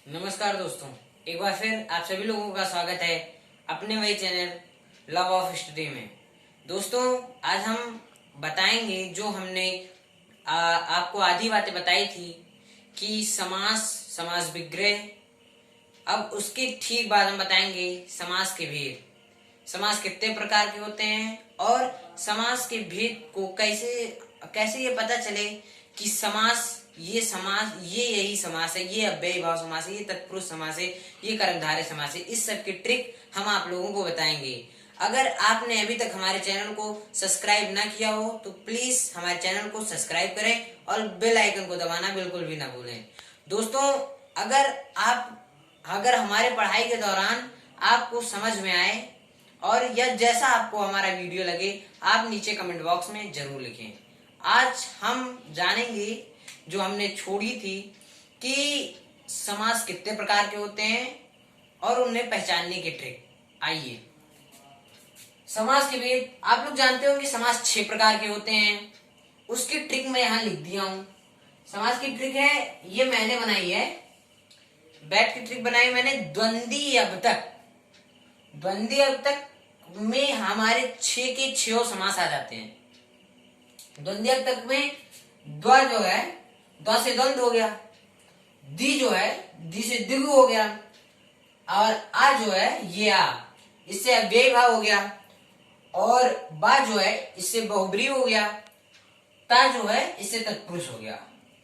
नमस्कार दोस्तों, एक बार फिर आप सभी लोगों का स्वागत है अपने वही चैनल लव ऑफ स्टडी में। दोस्तों, आज हम बताएंगे जो हमने आपको आधी बातें बताई थी कि समास विग्रह। अब उसके ठीक बाद हम बताएंगे समास के भेद। समास कितने प्रकार के होते हैं और समास के भेद को कैसे कैसे ये पता चले कि समास ये यही समास है, ये अव्ययी भाव समास है, ये तत्पुरुष समास है, ये कर्मधारय समास है। इस सब की ट्रिक हम आप लोगों को बताएंगे। अगर आपने अभी तक हमारे चैनल को सब्सक्राइब ना किया हो तो प्लीज हमारे चैनल को सब्सक्राइब करें और बेल आइकन को दबाना बिल्कुल भी ना भूलें। दोस्तों, अगर हमारे पढ़ाई के दौरान आपको समझ में आए और या जैसा आपको हमारा वीडियो लगे, आप नीचे कमेंट बॉक्स में जरूर लिखें। आज हम जानेंगे जो हमने छोड़ी थी कि समास कितने प्रकार के होते हैं और उन्हें पहचानने की ट्रिक। आइए, समास के भेद। आप लोग जानते हो कि समास 6 प्रकार के होते हैं। उसकी ट्रिक मैं यहाँ लिख दिया हूं। समास की ट्रिक है, ये मैंने बनाई है, बैठ की ट्रिक बनाई मैंने। द्वंद्वी अवतक। द्वंद्वी अवतक में हमारे 6 के 6 समास आ जाते हैं। द्वंद्वी अवतक में द्व जो है, द्व से द्वंद हो गया, दी जो है, दी से दिगु हो गया, और आ जो है ये आ, इससे अव्ययी भाव हो गया, और बा जो है इससे बहुब्रीहि हो गया, ता जो है इससे तत्पुरुष हो गया,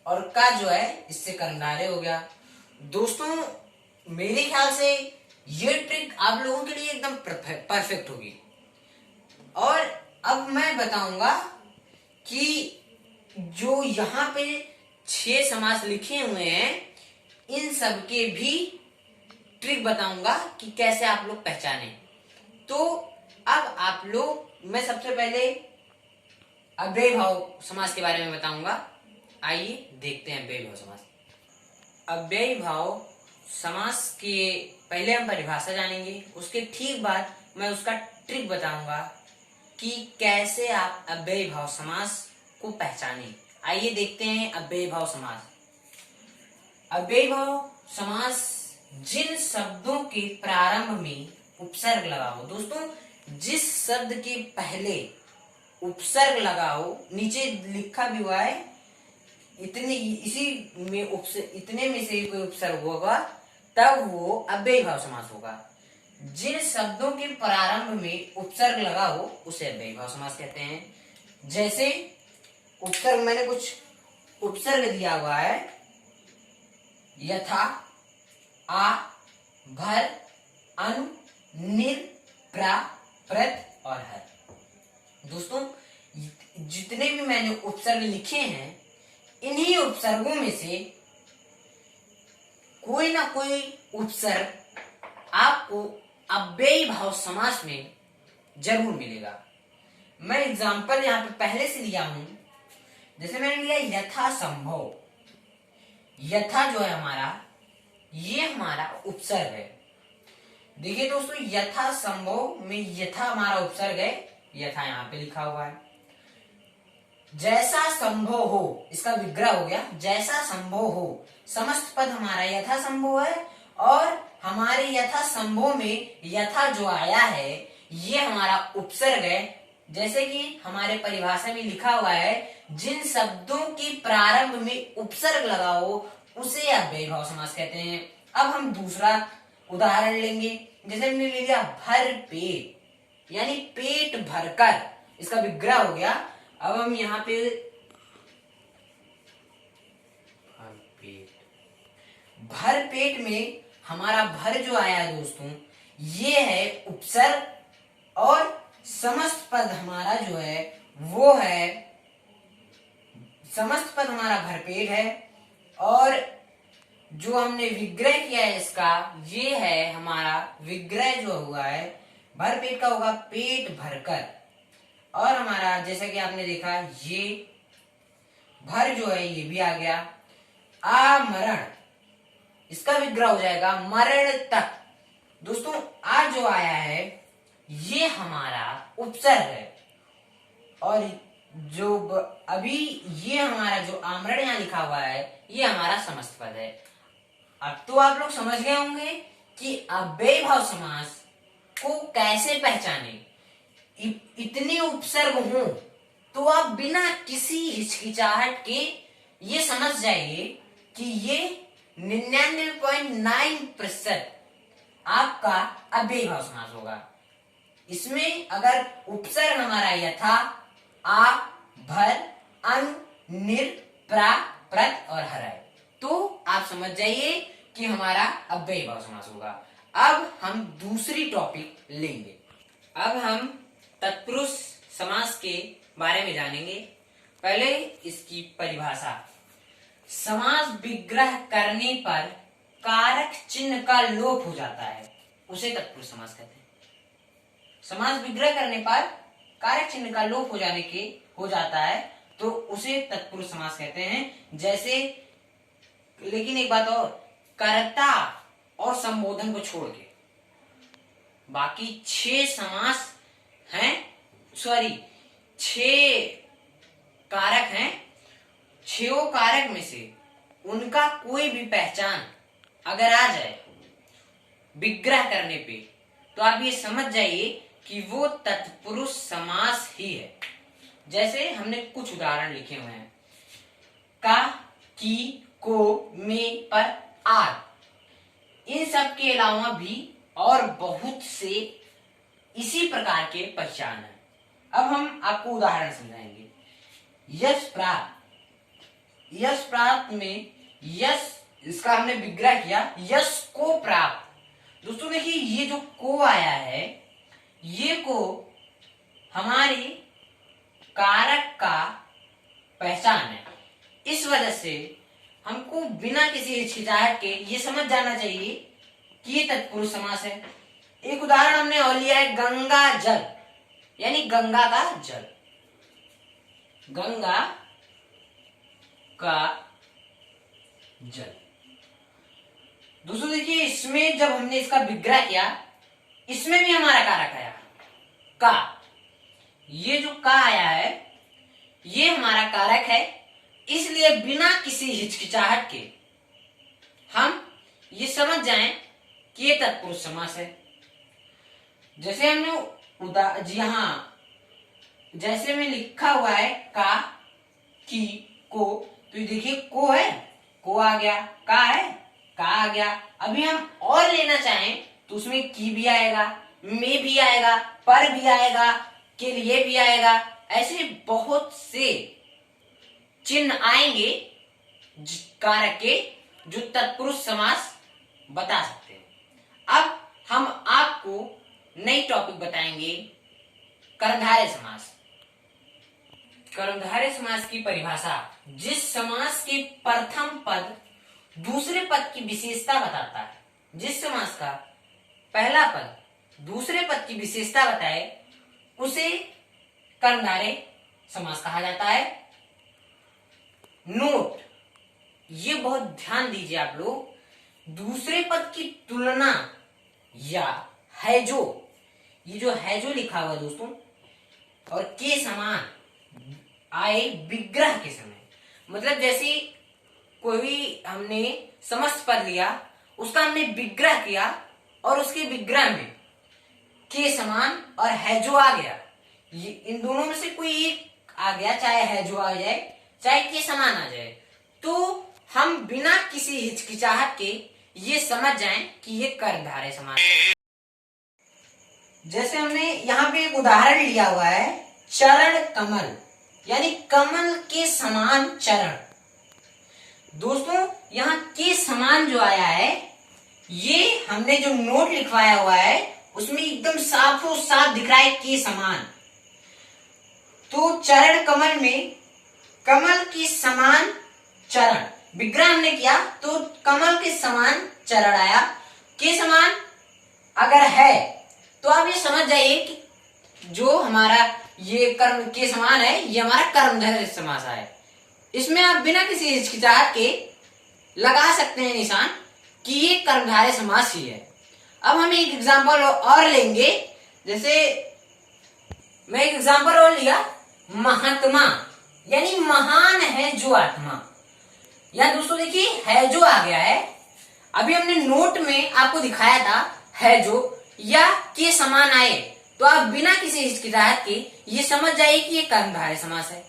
और का जो है इससे कर्मधारय हो गया। दोस्तों, मेरे ख्याल से ये ट्रिक आप लोगों के लिए एकदम परफेक्ट होगी। और अब मैं बताऊंगा कि जो यहाँ पे 6 समास लिखे हुए हैं, इन सब के भी ट्रिक बताऊंगा कि कैसे आप लोग पहचाने। तो अब आप लोग, मैं सबसे पहले अव्ययी भाव समास के बारे में बताऊंगा। आइए देखते हैं अव्ययी भाव समास। अव्ययी भाव समास के पहले हम परिभाषा जानेंगे, उसके ठीक बाद मैं उसका ट्रिक बताऊंगा कि कैसे आप अव्ययी भाव समास को पहचाने। आइए देखते हैं अव्ययी भाव समास। अव्ययी भाव समास जिन शब्दों के प्रारंभ में उपसर्ग लगा हो। दोस्तों, जिस शब्द के पहले उपसर्ग लगा हो, नीचे लिखा भी हुआ है, इतने में से कोई उपसर्ग होगा तब वो अव्ययी भाव समास होगा। जिन शब्दों के प्रारंभ में उपसर्ग लगा हो उसे अव्ययी भाव समास कहते हैं। जैसे उपसर्ग, मैंने कुछ उपसर्ग दिया हुआ है, यथा, आ, भर, अनु, निर, प्रा, प्रत और हर। दोस्तों, जितने भी मैंने उपसर्ग लिखे हैं, इन्हीं उपसर्गों में से कोई ना कोई उपसर्ग आपको अव्ययी भाव समास में जरूर मिलेगा। मैं एग्जांपल यहाँ पे पहले से लिया हूं। जैसे मैंने लिया यथा संभव। यथा जो है हमारा, ये हमारा उपसर्ग है। देखिए दोस्तों, यथा संभव में यथा हमारा उपसर्ग है, यथा यहाँ पे लिखा हुआ है। जैसा संभव हो, इसका विग्रह हो गया, जैसा संभव हो। समस्त पद हमारा यथा संभव है, और हमारे यथा संभव में यथा जो आया है ये हमारा उपसर्ग है। जैसे कि हमारे परिभाषा में लिखा हुआ है, जिन शब्दों के प्रारंभ में उपसर्ग लगा हो उसे अव्ययी भाव समास कहते हैं। अब हम दूसरा उदाहरण लेंगे। जैसे हमने ले लिया भर पेट, यानी पेट भरकर, इसका विग्रह हो गया। अब हम यहाँ पे भर पेट में हमारा भर जो आया है दोस्तों, ये है उपसर्ग, और समस्त पद हमारा जो है वो है, समस्त पद हमारा भरपेट है, और जो हमने विग्रह किया है इसका, ये है हमारा विग्रह जो हुआ है भरपेट का होगा पेट भरकर। और हमारा जैसा कि आपने देखा, ये भर जो है ये भी आ गया। आमरण, इसका विग्रह हो जाएगा मरण तक। दोस्तों, आ जो आया है ये हमारा उपसर्ग है, और जो अभी ये हमारा जो आमरण यहाँ लिखा हुआ है ये हमारा समस्त पद है। अब तो आप लोग समझ गए होंगे कि अव्ययीभाव समास को कैसे पहचाने। इतने उपसर्ग हों तो आप बिना किसी हिचकिचाहट के ये समझ जाइए कि ये 99.9% आपका अव्ययीभाव समास होगा। इसमें अगर उपसर्ग हमारा यथा, आ, भर, अनु, निर, प्रा, प्रत और हराय, तो आप समझ जाइए कि हमारा अव्ययीभाव समास होगा। अब हम दूसरी टॉपिक लेंगे। अब हम तत्पुरुष समास के बारे में जानेंगे। पहले इसकी परिभाषा। समास विग्रह करने पर कारक चिन्ह का लोप हो जाता है, उसे तत्पुरुष समास कहते हैं। समास विग्रह करने पर कारक चिन्ह का लोप हो जाता है तो उसे तत्पुरुष समास कहते हैं। जैसे, लेकिन एक बात और, कर्ता और संबोधन को छोड़ के बाकी 6 समास हैं, 6 कारक हैं। 6 कारक में से उनका कोई भी पहचान अगर आ जाए विग्रह करने पे, तो आप ये समझ जाइए कि वो तत्पुरुष समास ही है। जैसे हमने कुछ उदाहरण लिखे हुए हैं। का, की, को, में, पर, आदि। इन सब के अलावा भी और बहुत से इसी प्रकार के पहचान है। अब हम आपको उदाहरण समझाएंगे। यश प्राप्त। यश प्राप्त में यश, इसका हमने विग्रह किया, यश को प्राप्त। दोस्तों देखिए, ये जो को आया है, ये को हमारी कारक का पहचान है। इस वजह से हमको बिना किसी हिचकिचाहट के ये समझ जाना चाहिए कि ये तत्पुरुष समास है। एक उदाहरण हमने और लिया है, गंगा जल, यानी गंगा का जल। गंगा का जल। दोस्तों देखिए, इसमें जब हमने इसका विग्रह किया, इसमें भी हमारा कारक आया का। ये जो का आया है, ये हमारा कारक है। इसलिए बिना किसी हिचकिचाहट के हम ये समझ जाएं कि ये तत्पुरुष समास है। जैसे हमने जी हाँ, जैसे में लिखा हुआ है का, की, को, तो ये देखिए को है, को आ गया, का है, का आ गया। अभी हम और लेना चाहें तो उसमें की भी आएगा, में भी आएगा, पर भी आएगा, के लिए भी आएगा। ऐसे बहुत से चिन्ह आएंगे कारक के जो तत्पुरुष समास बता सकते हैं। अब हम आपको नई टॉपिक बताएंगे, कर्मधारय समास। कर्मधारय समास की परिभाषा। जिस समास के प्रथम पद दूसरे पद की विशेषता बताता है, जिस समास का पहला पद दूसरे पद की विशेषता बताए, उसे कर्मधारय समास कहा जाता है। नोट, ये बहुत ध्यान दीजिए आप लोग, दूसरे पद की तुलना या है जो, ये जो है जो लिखा हुआ दोस्तों, और के समान आए विग्रह के समय, मतलब जैसे कोई हमने समस्त पद लिया, उसका हमने विग्रह किया और उसके विग्रह में के समान और है जो आ गया, ये इन दोनों में से कोई एक आ गया, चाहे है जो आ जाए चाहे के समान आ जाए, तो हम बिना किसी हिचकिचाहट के ये समझ जाएं कि ये कर्मधारय समास है। जैसे हमने यहाँ पे एक उदाहरण लिया हुआ है, चरण कमल, यानी कमल के समान चरण। दोस्तों यहाँ के समान जो आया है, ये हमने जो नोट लिखवाया हुआ है उसमें एकदम साफो साफ दिख रहा है के समान। तो चरण कमल में कमल के समान चरण विग्रह हमने किया तो कमल के समान चरण आया। के समान अगर है तो आप ये समझ जाइए कि जो हमारा ये कर्म के समान है, ये हमारा कर्मधारय समास है। इसमें आप बिना किसी हिचकिचाहट के लगा सकते हैं निशान कि ये कर्मधारय समास ही है। अब हम एक एग्जांपल और लेंगे। जैसे मैं एक एग्जांपल और लिया, महात्मा, यानी महान है जो आत्मा। या दोस्तों देखिए है जो आ गया है। अभी हमने नोट में आपको दिखाया था है जो या के समान आए तो आप बिना किसी हिचकिचाहट के ये समझ जाइए कि ये कर्मधारय समास है।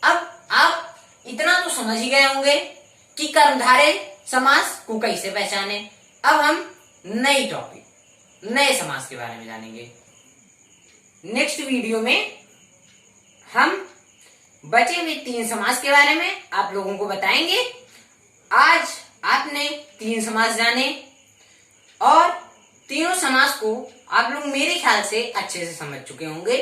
अब आप इतना तो समझ ही गए होंगे कि कर्मधारय समास को कैसे पहचाने। अब हम नई टॉपिक नए समास के बारे में जानेंगे। नेक्स्ट वीडियो में हम बचे हुए 3 समास के बारे में आप लोगों को बताएंगे। आज आपने 3 समास जाने और तीनों समास को आप लोग मेरे ख्याल से अच्छे से समझ चुके होंगे।